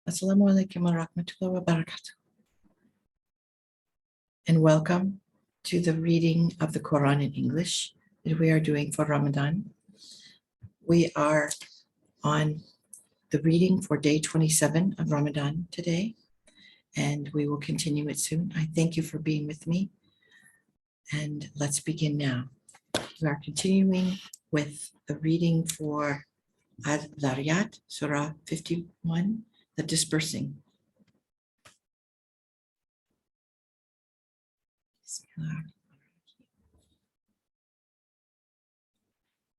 Assalamu alaikum wa rahmatullahi wa barakatuh. And welcome to the reading of the Quran in English that we are doing for Ramadan. We are on the reading for day 27 of Ramadan today, and we will continue it soon. I thank you for being with me, and let's begin now. We are continuing with the reading for Al-Dhariyat, Surah 51, the dispersing.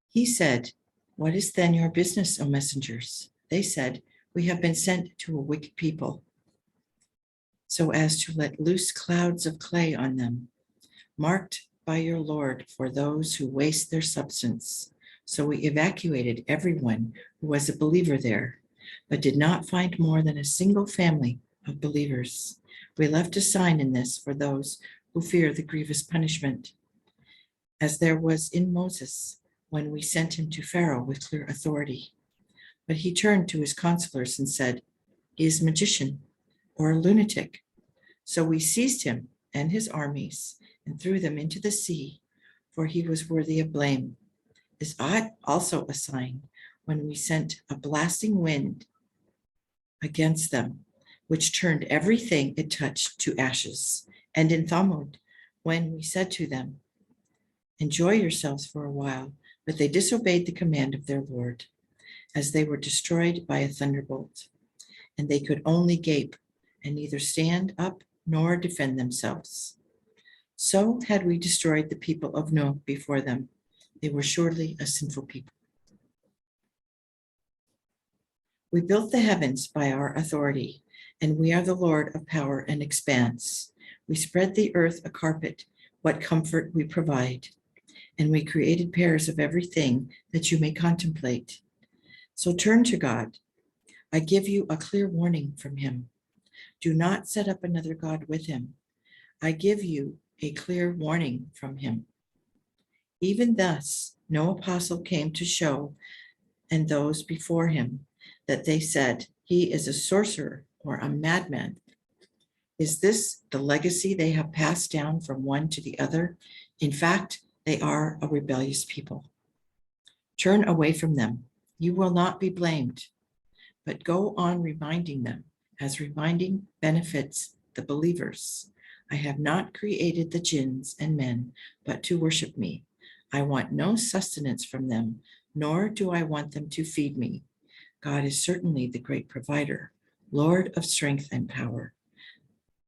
He said, "What is then your business, O messengers?" They said, "We have been sent to a wicked people, so as to let loose clouds of clay on them, marked by your Lord for those who waste their substance. So we evacuated everyone who was a believer there, but did not find more than a single family of believers. We left a sign in this for those who fear the grievous punishment, as there was in Moses when we sent him to Pharaoh with clear authority. But he turned to his counselors and said, 'He is a magician or a lunatic.' So we seized him and his armies and threw them into the sea, for he was worthy of blame. Is also a sign when we sent a blasting wind against them, which turned everything it touched to ashes, and in Thamud, when we said to them, 'Enjoy yourselves for a while,' but they disobeyed the command of their Lord, as they were destroyed by a thunderbolt, and they could only gape and neither stand up nor defend themselves. So had we destroyed the people of Noah before them. They were surely a sinful people. We built the heavens by our authority, and we are the Lord of power and expanse. We spread the earth a carpet, what comfort we provide. And we created pairs of everything that you may contemplate. So turn to God. I give you a clear warning from him. Do not set up another God with him. I give you a clear warning from him. Even thus, no apostle came to show, and those before him, that they said, 'He is a sorcerer or a madman.' Is this the legacy they have passed down from one to the other? In fact, they are a rebellious people. Turn away from them. You will not be blamed, but go on reminding them, as reminding benefits the believers. I have not created the jinns and men, but to worship me. I want no sustenance from them, nor do I want them to feed me. God is certainly the great provider, Lord of strength and power.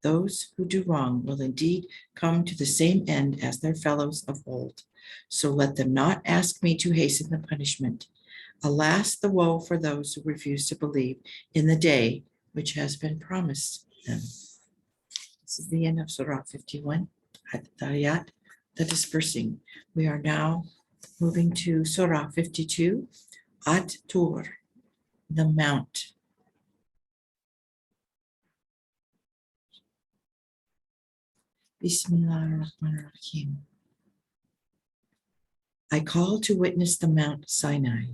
Those who do wrong will indeed come to the same end as their fellows of old. So let them not ask me to hasten the punishment. Alas, the woe for those who refuse to believe in the day which has been promised them." This is the end of Surah 51, At-Dhariyat, the dispersing. We are now moving to Surah 52, At-Tur, the mount. Bismillahirrahmanirrahim. I call to witness the Mount Sinai,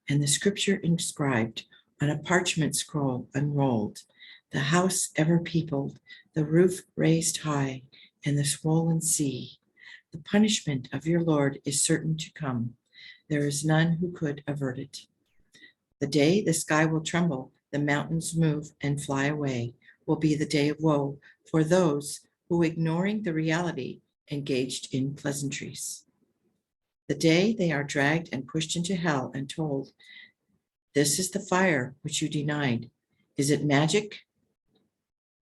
and the scripture inscribed on a parchment scroll unrolled, the house ever peopled, the roof raised high, and the swollen sea. The punishment of your Lord is certain to come. There is none who could avert it. The day the sky will tremble, the mountains move and fly away, will be the day of woe for those who, ignoring the reality, engaged in pleasantries. The day they are dragged and pushed into hell and told, "This is the fire which you denied. Is it magic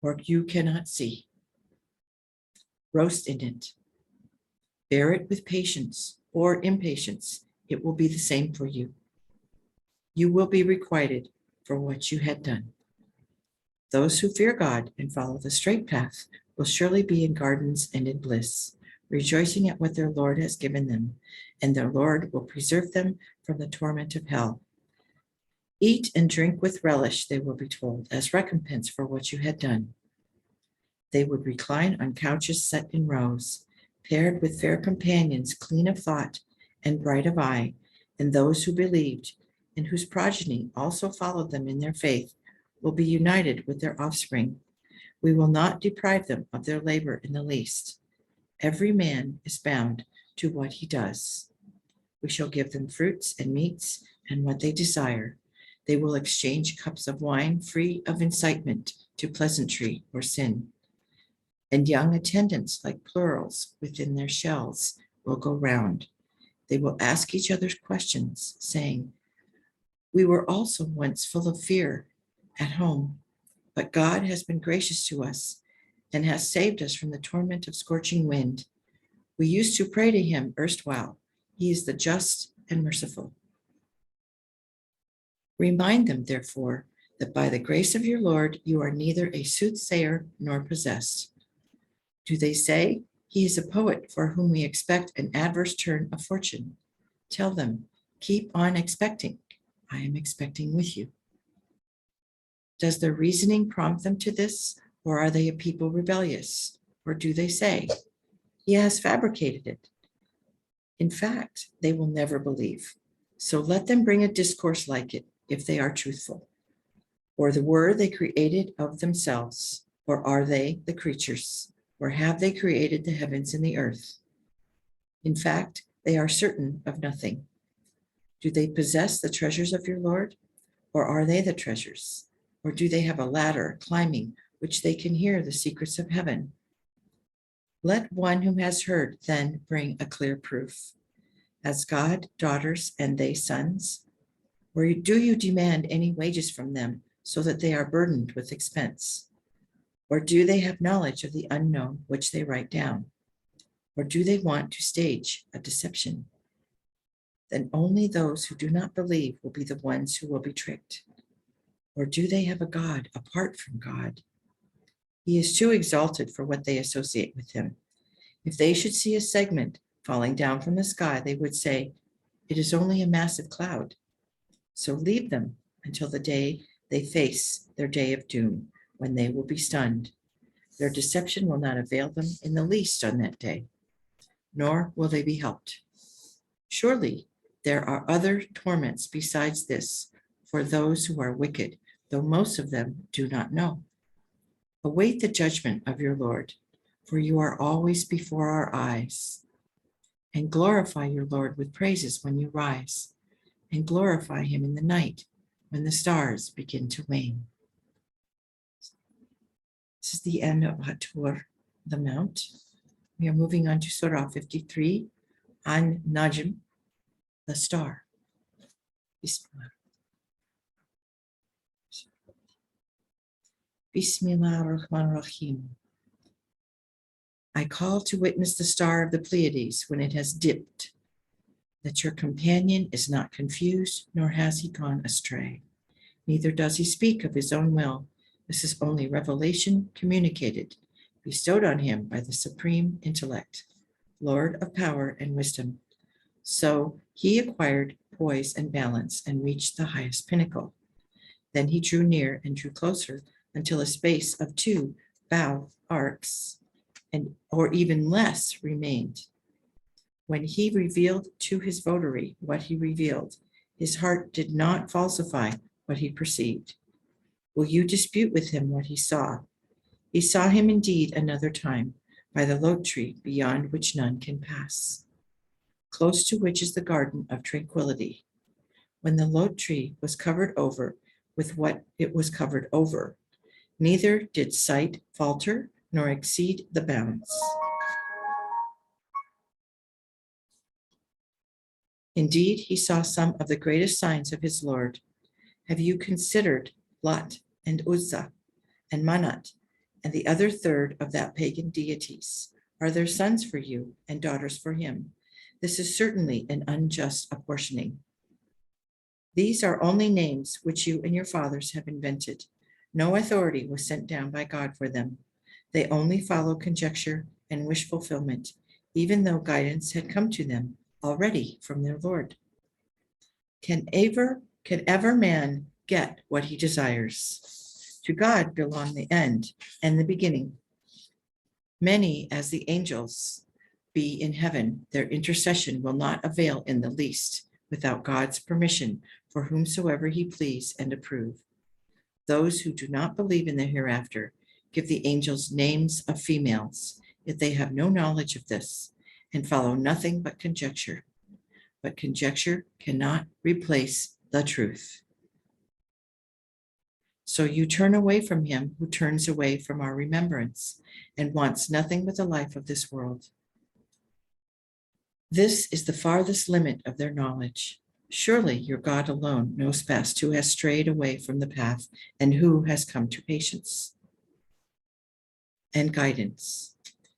or you cannot see? Roast in it. Bear it with patience or impatience. It will be the same for you. You will be requited for what you had done. Those who fear God and follow the straight path will surely be in gardens and in bliss, rejoicing at what their Lord has given them, and their Lord will preserve them from the torment of hell. Eat and drink with relish, they will be told, as recompense for what you had done. They would recline on couches set in rows, paired with fair companions, clean of thought and bright of eye, and those who believed, and whose progeny also followed them in their faith, will be united with their offspring. We will not deprive them of their labor in the least. Every man is bound to what he does. We shall give them fruits and meats and what they desire. They will exchange cups of wine free of incitement to pleasantry or sin. And young attendants, like plurals within their shells, will go round. They will ask each other questions, saying, "We were also once full of fear at home, but God has been gracious to us and has saved us from the torment of scorching wind. We used to pray to him erstwhile. He is the just and merciful." Remind them, therefore, that by the grace of your Lord, you are neither a soothsayer nor possessed. Do they say, "He is a poet for whom we expect an adverse turn of fortune"? Tell them, "Keep on expecting. I am expecting with you." Does their reasoning prompt them to this, or are they a people rebellious? Or do they say, "He has fabricated it"? In fact, they will never believe. So let them bring a discourse like it, if they are truthful. Or the were they created of themselves, or are they the creatures, or have they created the heavens and the earth? In fact, they are certain of nothing. Do they possess the treasures of your Lord, or are they the treasures? Or do they have a ladder climbing which they can hear the secrets of heaven? Let one who has heard then bring a clear proof. Has God daughters and they sons? Or do you demand any wages from them so that they are burdened with expense? Or do they have knowledge of the unknown which they write down? Or do they want to stage a deception? Then only those who do not believe will be the ones who will be tricked. Or do they have a God apart from God? He is too exalted for what they associate with him. If they should see a segment falling down from the sky, they would say, "It is only a massive cloud." So leave them until the day they face their day of doom, when they will be stunned. Their deception will not avail them in the least on that day, nor will they be helped. Surely there are other torments besides this for those who are wicked, though most of them do not know. Await the judgment of your Lord, for you are always before our eyes. And glorify your Lord with praises when you rise, and glorify him in the night when the stars begin to wane. This is the end of Hatur, the Mount. We are moving on to Surah 53, An-Najm, the star. Bismillah. Bismillah ar-Rahman ar-Rahim. I call to witness the star of the Pleiades when it has dipped, that your companion is not confused, nor has he gone astray. Neither does he speak of his own will. This is only revelation communicated, bestowed on him by the supreme intellect, Lord of power and wisdom. So he acquired poise and balance and reached the highest pinnacle. Then he drew near and drew closer until a space of 2 bow arcs or even less remained. When he revealed to his votary what he revealed, his heart did not falsify what he perceived. Will you dispute with him what he saw? He saw him indeed another time by the lote tree beyond which none can pass, close to which is the garden of tranquility. When the lote tree was covered over with what it was covered over, neither did sight falter nor exceed the bounds. Indeed, he saw some of the greatest signs of his Lord. Have you considered Lat and Uzza and Manat and the other third of that pagan deities? Are there sons for you and daughters for him? This is certainly an unjust apportioning. These are only names which you and your fathers have invented. No authority was sent down by God for them. They only follow conjecture and wish fulfillment, even though guidance had come to them already from their Lord. Can ever man get what he desires? To God belong the end and the beginning. Many as the angels be in heaven, their intercession will not avail in the least without God's permission for whomsoever he please and approve. Those who do not believe in the hereafter give the angels names of females, yet they have no knowledge of this and follow nothing but conjecture. But conjecture cannot replace the truth. So you turn away from him who turns away from our remembrance and wants nothing but the life of this world. This is the farthest limit of their knowledge. Surely your God alone knows best who has strayed away from the path and who has come to patience and guidance.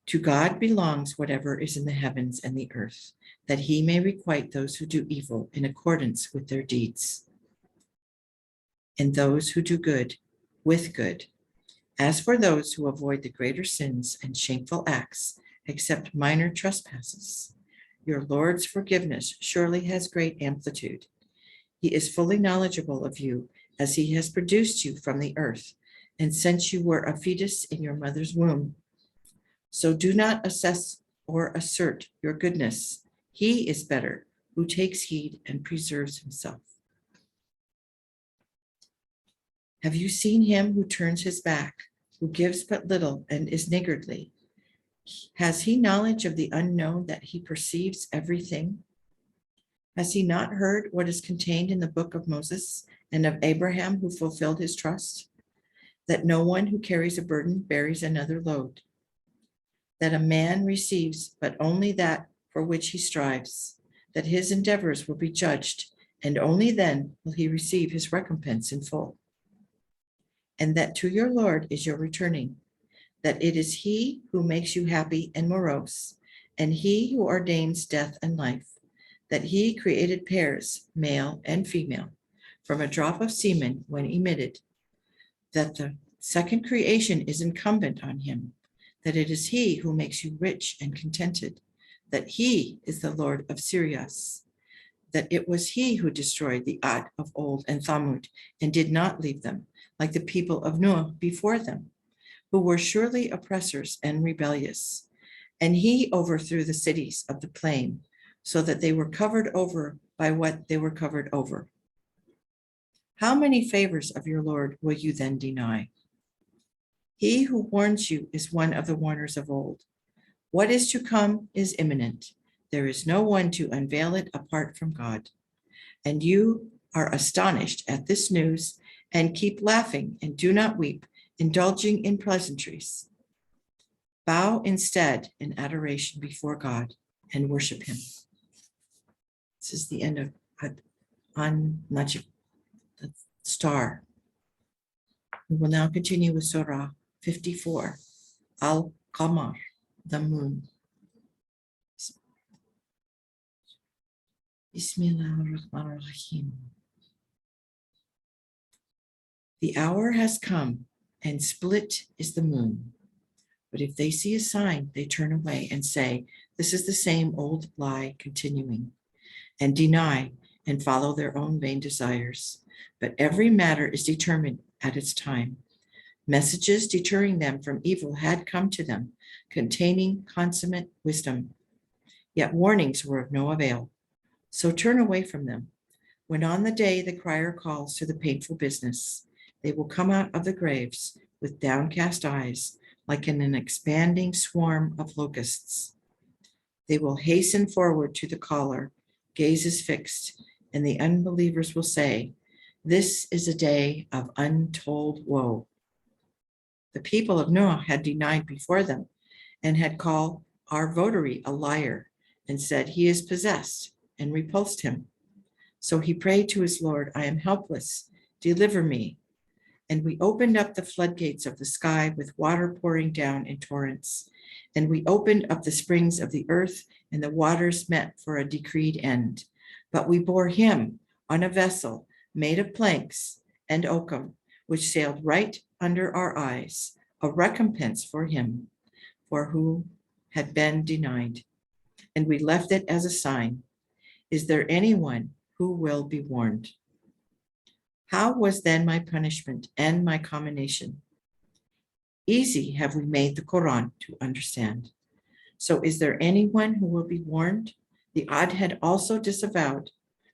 To God belongs whatever is in the heavens and the earth, that he may requite those who do evil in accordance with their deeds, and those who do good with good. As for those who avoid the greater sins and shameful acts, except minor trespasses, your Lord's forgiveness surely has great amplitude. He is fully knowledgeable of you, as he has produced you from the earth, and since you were a fetus in your mother's womb. So do not assess or assert your goodness. He is better, who takes heed and preserves himself. Have you seen him who turns his back, who gives but little and is niggardly? Has he knowledge of the unknown that he perceives everything? Has he not heard what is contained in the book of Moses and of Abraham who fulfilled his trust? That no one who carries a burden bears another load. That a man receives but only that for which he strives. That his endeavors will be judged, and only then will he receive his recompense in full. And that to your Lord is your returning. That it is he who makes you happy and morose, and he who ordains death and life, that he created pairs, male and female, from a drop of semen when emitted, that the second creation is incumbent on him, that it is he who makes you rich and contented, that he is the Lord of Sirius, that it was he who destroyed the Ad of old and Thamud and did not leave them, like the people of Noah before them, who were surely oppressors and rebellious. And he overthrew the cities of the plain, so that they were covered over by what they were covered over. How many favors of your Lord will you then deny? He who warns you is one of the warners of old. What is to come is imminent. There is no one to unveil it apart from God. And you are astonished at this news and keep laughing and do not weep, indulging in pleasantries. Bow instead in adoration before God and worship him. This is the end of An-Najm, the star. We will now continue with Surah 54, Al-Qamar, the moon. Bismillahirrahmanirrahim. The hour has come, and split is the moon. But if they see a sign, they turn away and say, this is the same old lie continuing, and deny and follow their own vain desires. But every matter is determined at its time. Messages deterring them from evil had come to them, containing consummate wisdom. Yet warnings were of no avail. So turn away from them. When on the day the crier calls to the painful business, they will come out of the graves with downcast eyes, like in an expanding swarm of locusts. They will hasten forward to the caller, gazes fixed, and the unbelievers will say, this is a day of untold woe. The people of Noah had denied before them and had called our votary a liar and said he is possessed and repulsed him. So he prayed to his Lord, I am helpless, deliver me. And we opened up the floodgates of the sky with water pouring down in torrents. And we opened up the springs of the earth, and the waters met for a decreed end. But we bore him on a vessel made of planks and oakum, which sailed right under our eyes, a recompense for him, for who had been denied. And we left it as a sign. Is there anyone who will be warned? How was then my punishment and my commination? Easy have we made the Qur'an to understand. So is there anyone who will be warned? The Ad had also disavowed.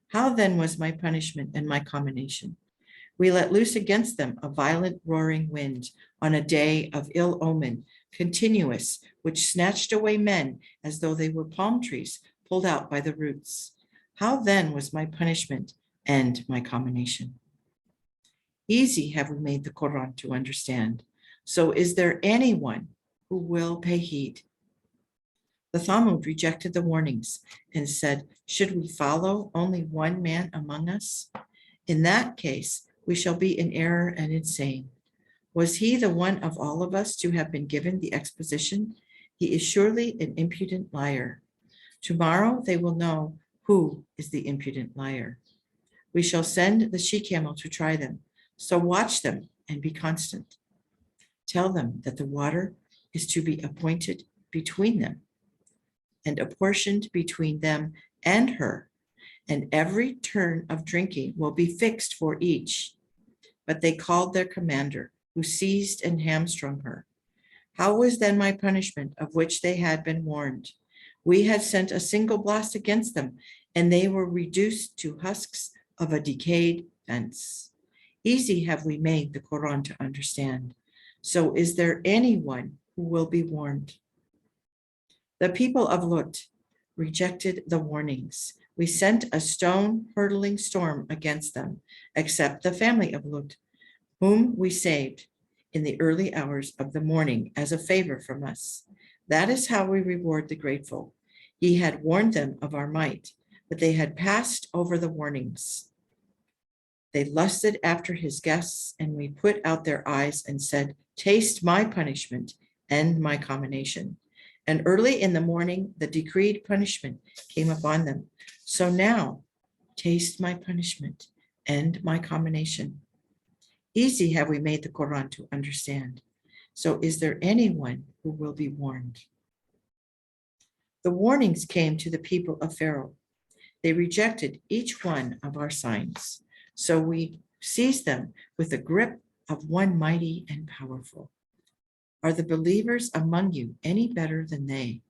How then was my punishment and my commination? We let loose against them a violent roaring wind on a day of ill omen, continuous, which snatched away men as though they were palm trees pulled out by the roots. How then was my punishment and my commination? Easy have we made the Qur'an to understand. So is there anyone who will pay heed? The Thamud rejected the warnings and said, should we follow only one man among us? In that case, we shall be in error and insane. Was he the one of all of us to have been given the exposition? He is surely an impudent liar. Tomorrow they will know who is the impudent liar. We shall send the she-camel to try them. So watch them and be constant. Tell them that the water is to be appointed between them and apportioned between them and her, and every turn of drinking will be fixed for each. But they called their commander, who seized and hamstrung her. How was then my punishment of which they had been warned? We had sent a single blast against them, and they were reduced to husks of a decayed fence. Easy have we made the Qur'an to understand. So is there anyone who will be warned? The people of Lut rejected the warnings. We sent a stone-hurtling storm against them, except the family of Lut, whom we saved in the early hours of the morning as a favor from us. That is how we reward the grateful. He had warned them of our might, but they had passed over the warnings. They lusted after his guests, and we put out their eyes and said, taste my punishment and my commination. And early in the morning, the decreed punishment came upon them. So now, taste my punishment and my commination. Easy have we made the Qur'an to understand. So is there anyone who will be warned? The warnings came to the people of Pharaoh. They rejected each one of our signs. So we seized them with the grip of one mighty and powerful. Are the believers among you any better than they?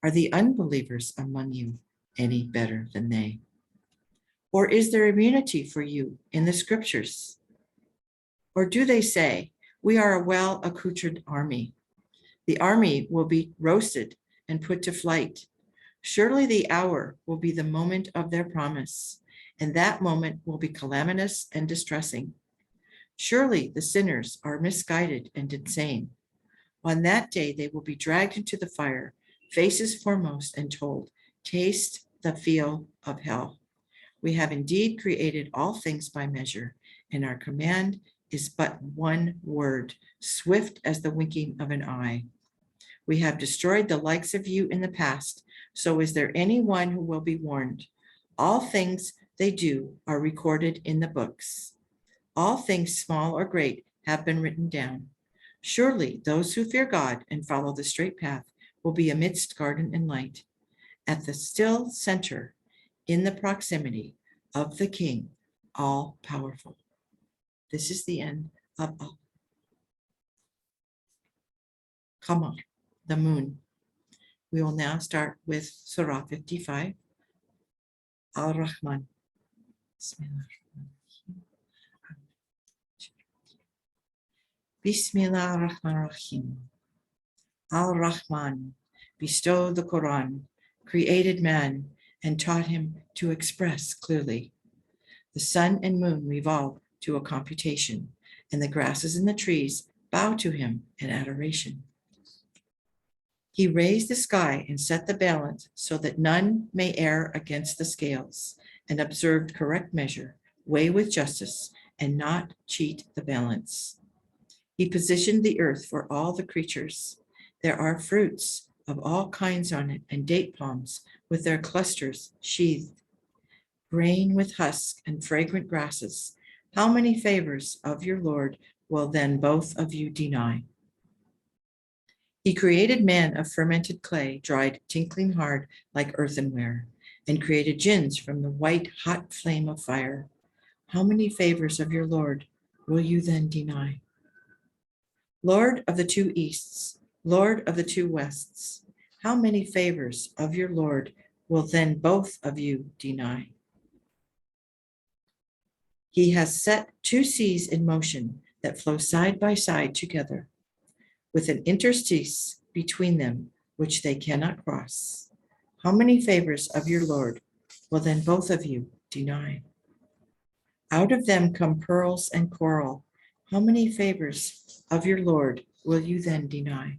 Are the unbelievers among you any better than they? Or is there immunity for you in the scriptures? Or do they say, we are a well-accoutred army? The army will be roasted and put to flight. Surely the hour will be the moment of their promise, and that moment will be calamitous and distressing. Surely the sinners are misguided and insane. On that day, they will be dragged into the fire, faces foremost, and told, taste the feel of hell. We have indeed created all things by measure, and our command is but one word, swift as the winking of an eye. We have destroyed the likes of you in the past, so is there anyone who will be warned? All things they do are recorded in the books. All things small or great have been written down. Surely those who fear God and follow the straight path will be amidst garden and light, at the still center, in the proximity of the King, all powerful. This is the end of Qamar, the moon. We will now start with Surah 55, Al-Rahman. Bismillah ar-Rahman ar-Rahim. Al-Rahman bestowed the Quran, created man, and taught him to express clearly. The sun and moon revolve to a computation, and the grasses and the trees bow to him in adoration. He raised the sky and set the balance so that none may err against the scales, and observed correct measure, weigh with justice, and not cheat the balance. He positioned the earth for all the creatures. There are fruits of all kinds on it, and date palms with their clusters sheathed, grain with husk and fragrant grasses. How many favors of your Lord will then both of you deny? He created man of fermented clay, dried, tinkling hard like earthenware, and created jinns from the white, hot flame of fire. How many favors of your Lord will you then deny? Lord of the two easts, Lord of the two wests, how many favors of your Lord will then both of you deny? He has set two seas in motion that flow side by side together, with an interstice between them which they cannot cross. How many favors of your Lord will then both of you deny? Out of them come pearls and coral. How many favors of your Lord will you then deny?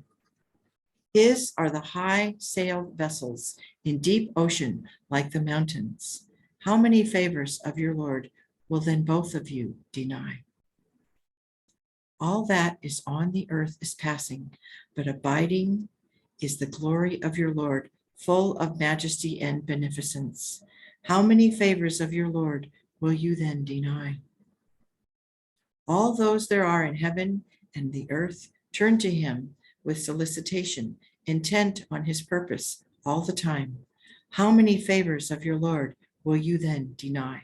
His are the high-sailed vessels in deep ocean like the mountains. How many favors of your Lord will then both of you deny? All that is on the earth is passing, but abiding is the glory of your Lord, full of majesty and beneficence. How many favors of your Lord will you then deny? All those there are in heaven and the earth turn to him with solicitation, intent on his purpose all the time. How many favors of your Lord will you then deny?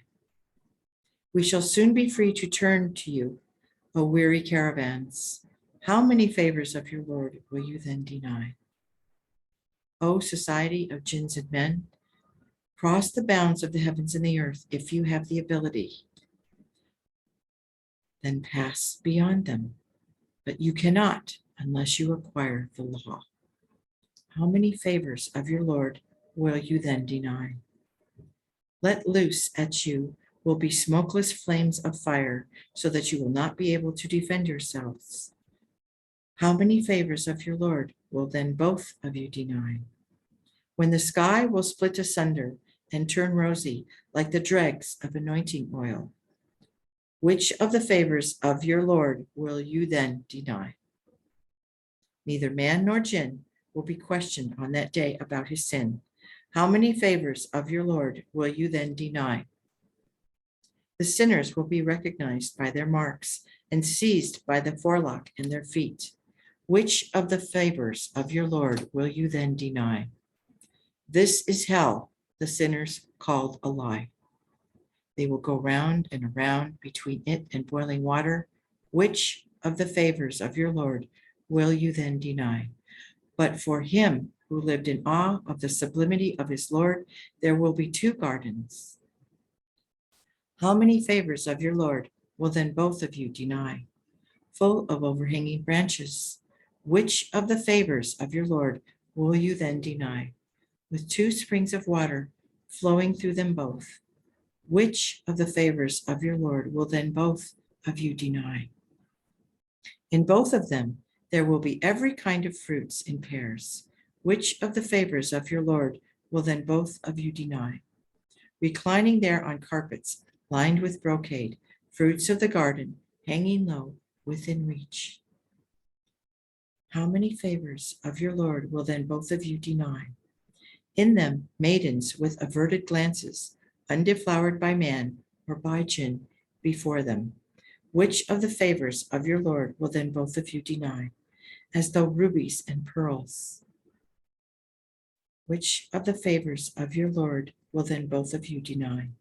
We shall soon be free to turn to you, O weary caravans. How many favors of your Lord will you then deny? O society of jinns and men, cross the bounds of the heavens and the earth if you have the ability. Then pass beyond them. But you cannot unless you acquire the law. How many favors of your Lord will you then deny? Let loose at you will be smokeless flames of fire, so that you will not be able to defend yourselves. How many favors of your Lord will then both of you deny? When the sky will split asunder and turn rosy like the dregs of anointing oil, which of the favors of your Lord will you then deny? Neither man nor jinn will be questioned on that day about his sin. How many favors of your Lord will you then deny? The sinners will be recognized by their marks and seized by the forelock in their feet. Which of the favors of your Lord will you then deny? This is hell, the sinners called a lie. They will go round and around between it and boiling water. Which of the favors of your Lord will you then deny? But for him who lived in awe of the sublimity of his Lord, there will be two gardens. How many favors of your Lord will then both of you deny? Full of overhanging branches. Which of the favors of your Lord will you then deny? With two springs of water flowing through them both. Which of the favors of your Lord will then both of you deny? In both of them, there will be every kind of fruits in pairs. Which of the favors of your Lord will then both of you deny? Reclining there on carpets lined with brocade, fruits of the garden hanging low within reach. How many favors of your Lord will then both of you deny? In them, maidens with averted glances, undeflowered by man or by jinn before them. Which of the favors of your Lord will then both of you deny, as though rubies and pearls? Which of the favors of your Lord will then both of you deny?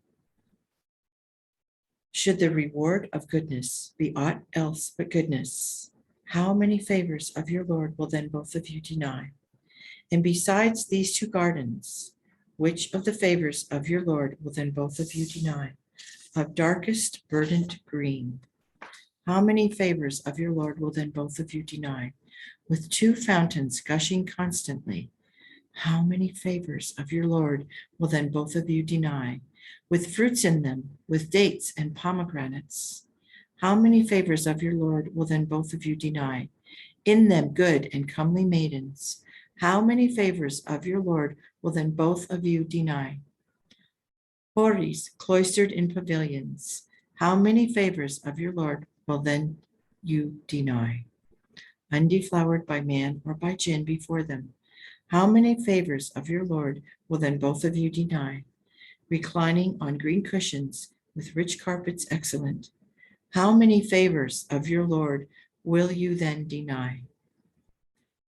Should the reward of goodness be aught else but goodness, how many favors of your Lord will then both of you deny? And besides these two gardens, which of the favors of your Lord will then both of you deny? Of darkest verdant green, how many favors of your Lord will then both of you deny? With two fountains gushing constantly, how many favors of your Lord will then both of you deny? With fruits in them, with dates and pomegranates, how many favors of your Lord will then both of you deny? In them good and comely maidens, how many favors of your Lord will then both of you deny? Houris cloistered in pavilions, how many favors of your Lord will then you deny? Undeflowered by man or by jinn before them, how many favors of your Lord will then both of you deny? Reclining on green cushions with rich carpets excellent, how many favors of your Lord will you then deny?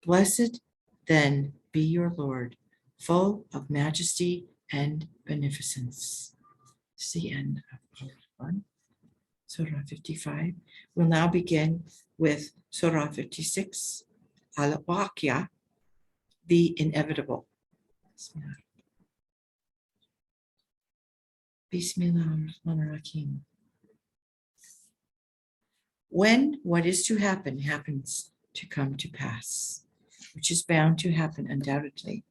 Blessed then be your Lord, full of majesty and beneficence. This is the end of part 1, Surah 55. We'll now begin with Surah 56, Al-Waqia, the inevitable. Bismillah ar-Rahman ar-Rahim. When what is to happen happens to come to pass, which is bound to happen undoubtedly,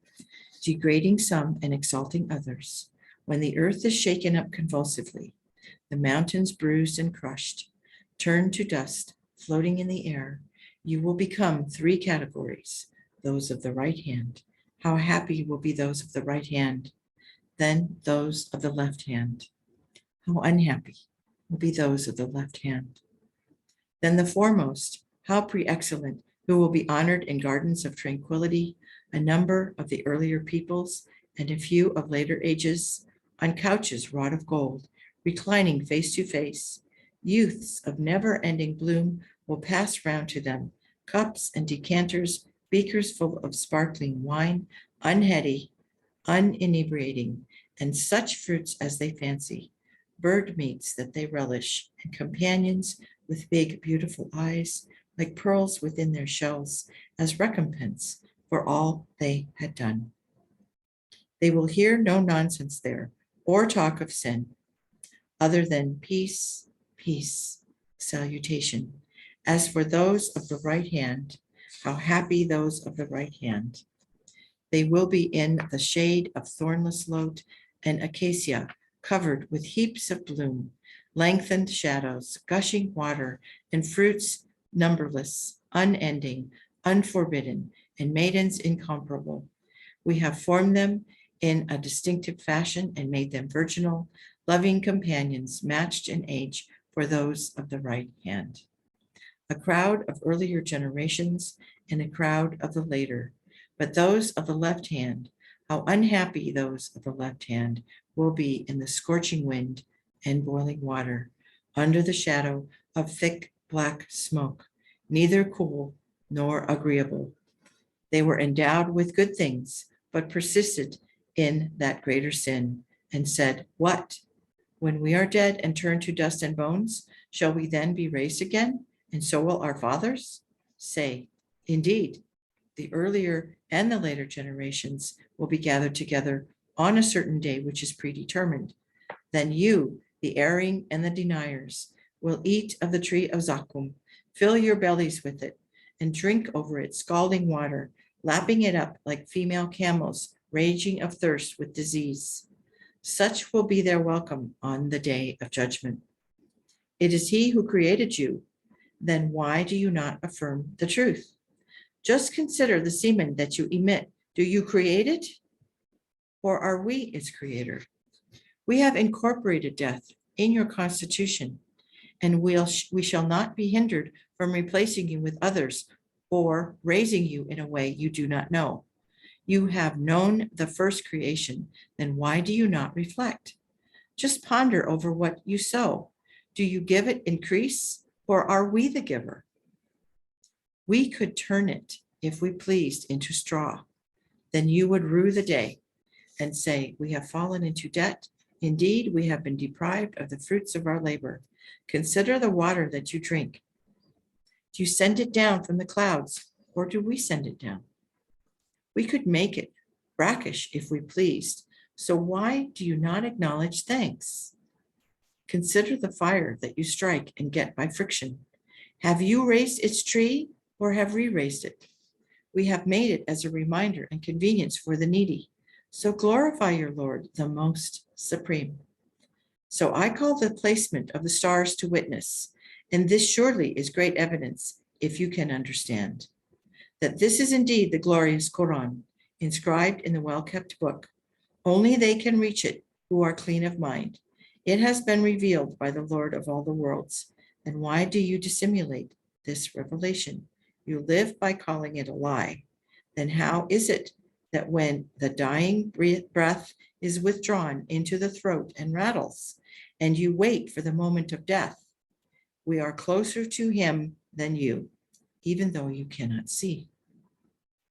degrading some and exalting others, when the earth is shaken up convulsively, the mountains bruised and crushed, turned to dust, floating in the air, you will become three categories, those of the right hand. How happy will be those of the right hand, then those of the left hand. How unhappy will be those of the left hand. Then the foremost, how pre-excellent, who will be honored in gardens of tranquility, a number of the earlier peoples and a few of later ages, on couches wrought of gold, reclining face to face. Youths of never-ending bloom will pass round to them, cups and decanters, beakers full of sparkling wine, unheady, uninebriating, and such fruits as they fancy, bird meats that they relish, and companions with big, beautiful eyes, like pearls within their shells, as recompense for all they had done. They will hear no nonsense there, or talk of sin, other than peace, peace, salutation. As for those of the right hand, how happy those of the right hand. They will be in the shade of thornless lote and acacia, covered with heaps of bloom, lengthened shadows, gushing water, and fruits numberless, unending, unforbidden, and maidens incomparable. We have formed them in a distinctive fashion and made them virginal, loving companions, matched in age for those of the right hand. A crowd of earlier generations and a crowd of the later, but those of the left hand, how unhappy those of the left hand will be in the scorching wind and boiling water, under the shadow of thick black smoke, neither cool nor agreeable. They were endowed with good things, but persisted in that greater sin, and said, What? When we are dead and turn to dust and bones, shall we then be raised again? And so will our fathers? Say, indeed, the earlier and the later generations will be gathered together on a certain day which is predetermined. Then you, the erring and the deniers, will eat of the tree of Zakum, fill your bellies with it, and drink over it scalding water, lapping it up like female camels raging of thirst with disease. Such will be their welcome on the day of judgment. It is he who created you. Then why do you not affirm the truth? Just consider the semen that you emit. Do you create it? Or are we its creator? We have incorporated death in your constitution, and we shall not be hindered from replacing you with others or raising you in a way you do not know. You have known the first creation, then why do you not reflect? Just ponder over what you sow. Do you give it increase, or are we the giver? We could turn it, if we pleased, into straw. Then you would rue the day and say, We have fallen into debt. Indeed, we have been deprived of the fruits of our labor. Consider the water that you drink. Do you send it down from the clouds, or do we send it down? We could make it brackish if we pleased. So why do you not acknowledge thanks? Consider the fire that you strike and get by friction. Have you raised its tree, or have we raised it? We have made it as a reminder and convenience for the needy. So glorify your Lord, the most supreme. So I call the placement of the stars to witness, and this surely is great evidence, if you can understand, that this is indeed the glorious Qur'an, inscribed in the well-kept book. Only they can reach it who are clean of mind. It has been revealed by the Lord of all the worlds. And why do you dissimulate this revelation? You live by calling it a lie. Then how is it that when the dying breath is withdrawn into the throat and rattles, and you wait for the moment of death, we are closer to him than you, even though you cannot see?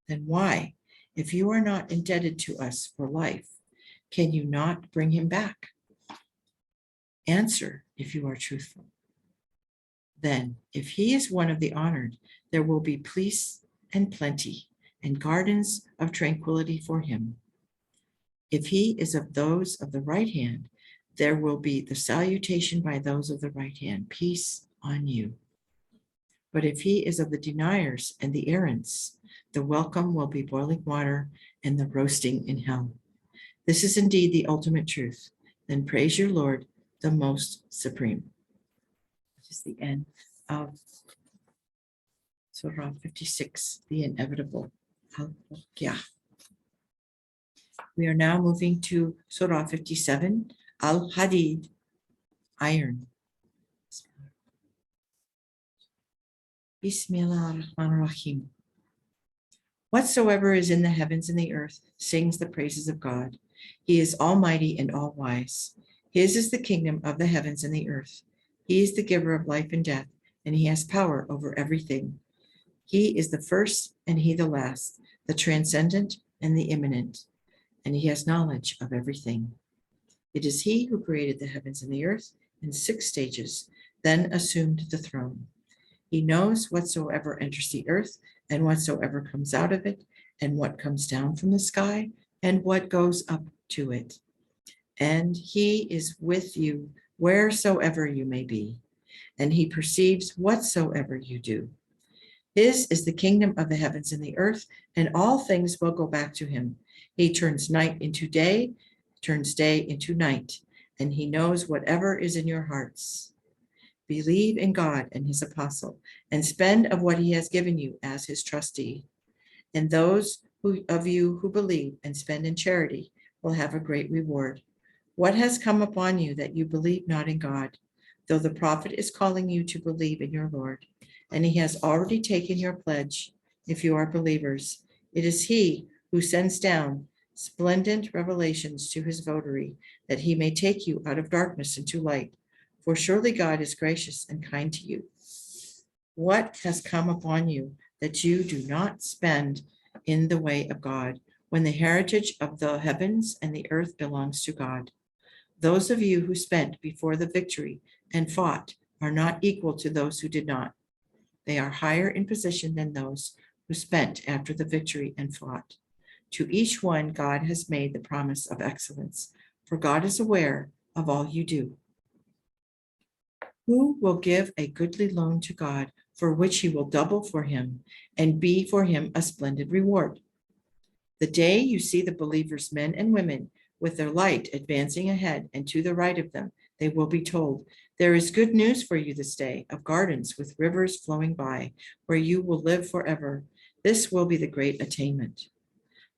Then why, if you are not indebted to us for life, can you not bring him back? Answer if you are truthful. Then, if he is one of the honored, there will be peace and plenty and gardens of tranquility for him. If he is of those of the right hand, there will be the salutation by those of the right hand, peace on you. But if he is of the deniers and the errants, the welcome will be boiling water and the roasting in hell. This is indeed the ultimate truth. Then praise your Lord, the most supreme. This is the end of Surah 56, the inevitable. Al-Waqi'ah. We are now moving to Surah 57, Al-Hadid, iron. Bismillah ar-Rahman ar-Rahim. Whatsoever is in the heavens and the earth sings the praises of God. He is almighty and all-wise. His is the kingdom of the heavens and the earth. He is the giver of life and death, and he has power over everything. He is the first and he the last, the transcendent and the immanent, and he has knowledge of everything. It is he who created the heavens and the earth in 6 stages, then assumed the throne. He knows whatsoever enters the earth and whatsoever comes out of it, and what comes down from the sky and what goes up to it. And he is with you wheresoever you may be, and he perceives whatsoever you do. His is the kingdom of the heavens and the earth, and all things will go back to him. He turns night into day, turns day into night, and he knows whatever is in your hearts. Believe in God and his apostle, and spend of what he has given you as his trustee. And those of you who believe and spend in charity will have a great reward. What has come upon you that you believe not in God, though the prophet is calling you to believe in your Lord, and he has already taken your pledge, if you are believers. It is he who sends down splendid revelations to his votary, that he may take you out of darkness into light. For surely God is gracious and kind to you. What has come upon you that you do not spend in the way of God, when the heritage of the heavens and the earth belongs to God? Those of you who spent before the victory and fought are not equal to those who did not. They are higher in position than those who spent after the victory and fought. To each one God has made the promise of excellence, for God is aware of all you do. Who will give a goodly loan to God, for which he will double for him, and be for him a splendid reward? The day you see the believers, men and women, with their light advancing ahead and to the right of them, they will be told, there is good news for you this day, of gardens with rivers flowing by, where you will live forever. This will be the great attainment.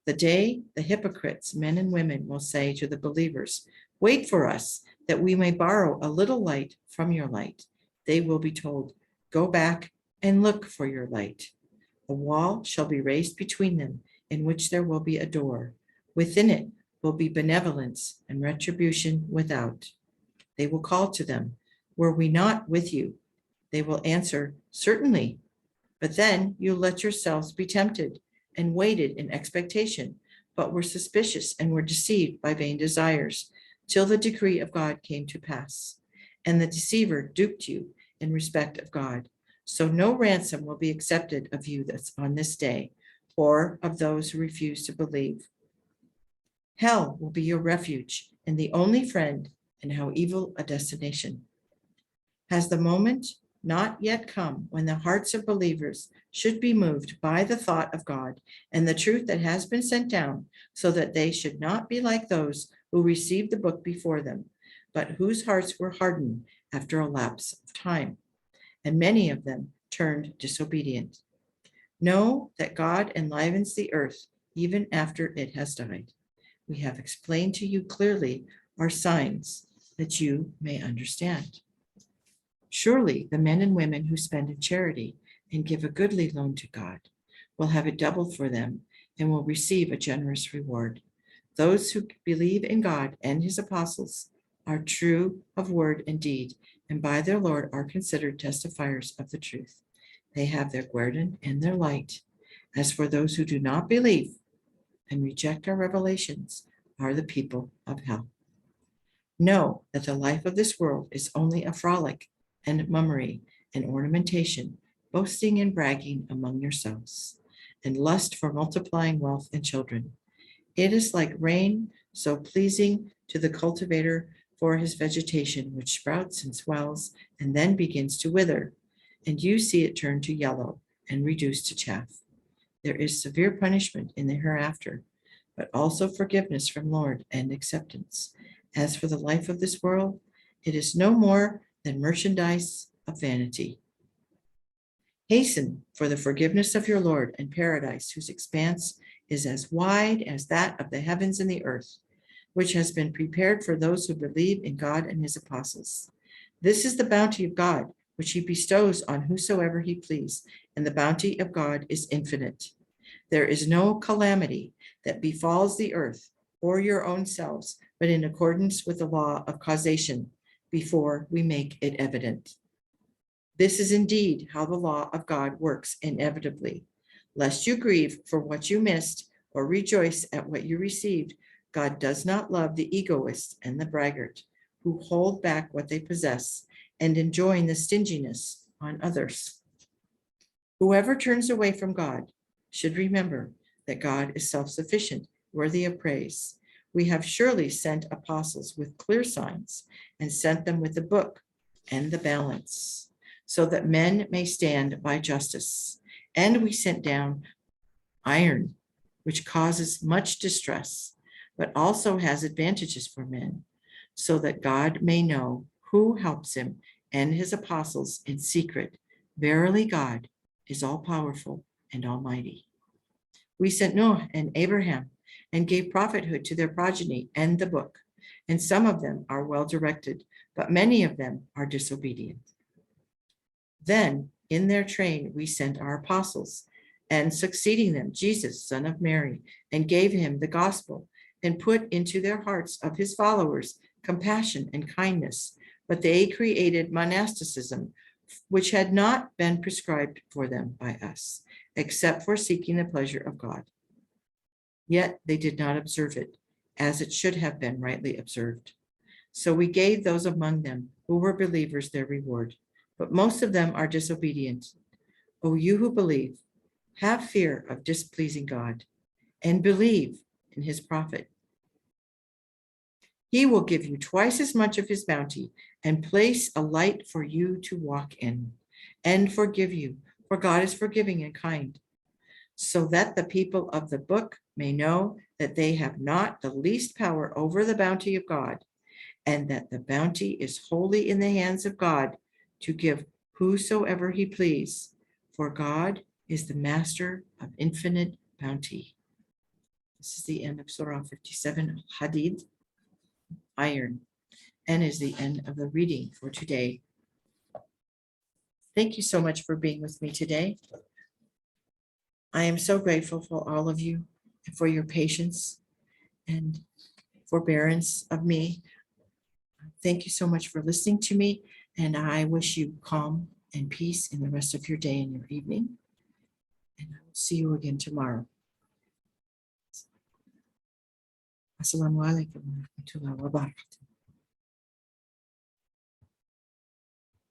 The day the hypocrites, men and women, will say to the believers, wait for us, that we may borrow a little light from your light. They will be told, go back and look for your light. A wall shall be raised between them, in which there will be a door. Within it will be benevolence and retribution without. They will call to them, were we not with you? They will answer, certainly. But then you let yourselves be tempted and waited in expectation, but were suspicious and were deceived by vain desires, till the decree of God came to pass. And the deceiver duped you in respect of God. So no ransom will be accepted of you that's on this day, or of those who refuse to believe. Hell will be your refuge and the only friend, and how evil a destination. Has the moment not yet come when the hearts of believers should be moved by the thought of God and the truth that has been sent down, so that they should not be like those who received the book before them, but whose hearts were hardened after a lapse of time, and many of them turned disobedient? Know that God enlivens the earth even after it has died. We have explained to you clearly our signs, that you may understand. Surely the men and women who spend in charity and give a goodly loan to God will have it doubled for them and will receive a generous reward. Those who believe in God and his apostles are true of word and deed, and by their Lord are considered testifiers of the truth. They have their guerdon and their light. As for those who do not believe and reject our revelations, are the people of hell. Know that the life of this world is only a frolic and mummery and ornamentation, boasting and bragging among yourselves, and lust for multiplying wealth and children. It is like rain, so pleasing to the cultivator for his vegetation, which sprouts and swells and then begins to wither. and you see it turn to yellow and reduce to chaff. There is severe punishment in the hereafter, but also forgiveness from Lord and acceptance. As for the life of this world, it is no more than merchandise of vanity. Hasten for the forgiveness of your Lord and paradise, whose expanse is as wide as that of the heavens and the earth, which has been prepared for those who believe in God and his apostles. This is the bounty of God, which he bestows on whosoever he please, and the bounty of God is infinite. There is no calamity that befalls the earth or your own selves, but in accordance with the law of causation, before we make it evident. This is indeed how the law of God works inevitably. Lest you grieve for what you missed or rejoice at what you received, God does not love the egoist and the braggart who hold back what they possess and enjoin the stinginess on others. Whoever turns away from God should remember that God is self-sufficient, worthy of praise. We have surely sent apostles with clear signs and sent them with the book and the balance, so that men may stand by justice. And we sent down iron, which causes much distress, but also has advantages for men, so that God may know who helps him and his apostles in secret. Verily, God is all-powerful and almighty. We sent Noah and Abraham and gave prophethood to their progeny and the book, and some of them are well-directed, but many of them are disobedient. Then in their train we sent our apostles, and succeeding them, Jesus, son of Mary, and gave him the gospel, and put into their hearts of his followers compassion and kindness. But they created monasticism, which had not been prescribed for them by us, except for seeking the pleasure of God. Yet they did not observe it, as it should have been rightly observed. So we gave those among them who were believers their reward, but most of them are disobedient. O you who believe, have fear of displeasing God, and believe in his prophet. He will give you twice as much of his bounty and place a light for you to walk in, and forgive you, for God is forgiving and kind, so that the people of the book may know that they have not the least power over the bounty of God, and that the bounty is wholly in the hands of God to give whosoever he please, for God is the master of infinite bounty. This is the end of Surah 57, Hadid, iron, and is the end of the reading for today. Thank you so much for being with me today. I am so grateful for all of you and for your patience and forbearance of me. Thank you so much for listening to me, and I wish you calm and peace in the rest of your day and your evening. And I will see you again tomorrow. Assalamu alaikum wa rahmatullahi wa barakatuh.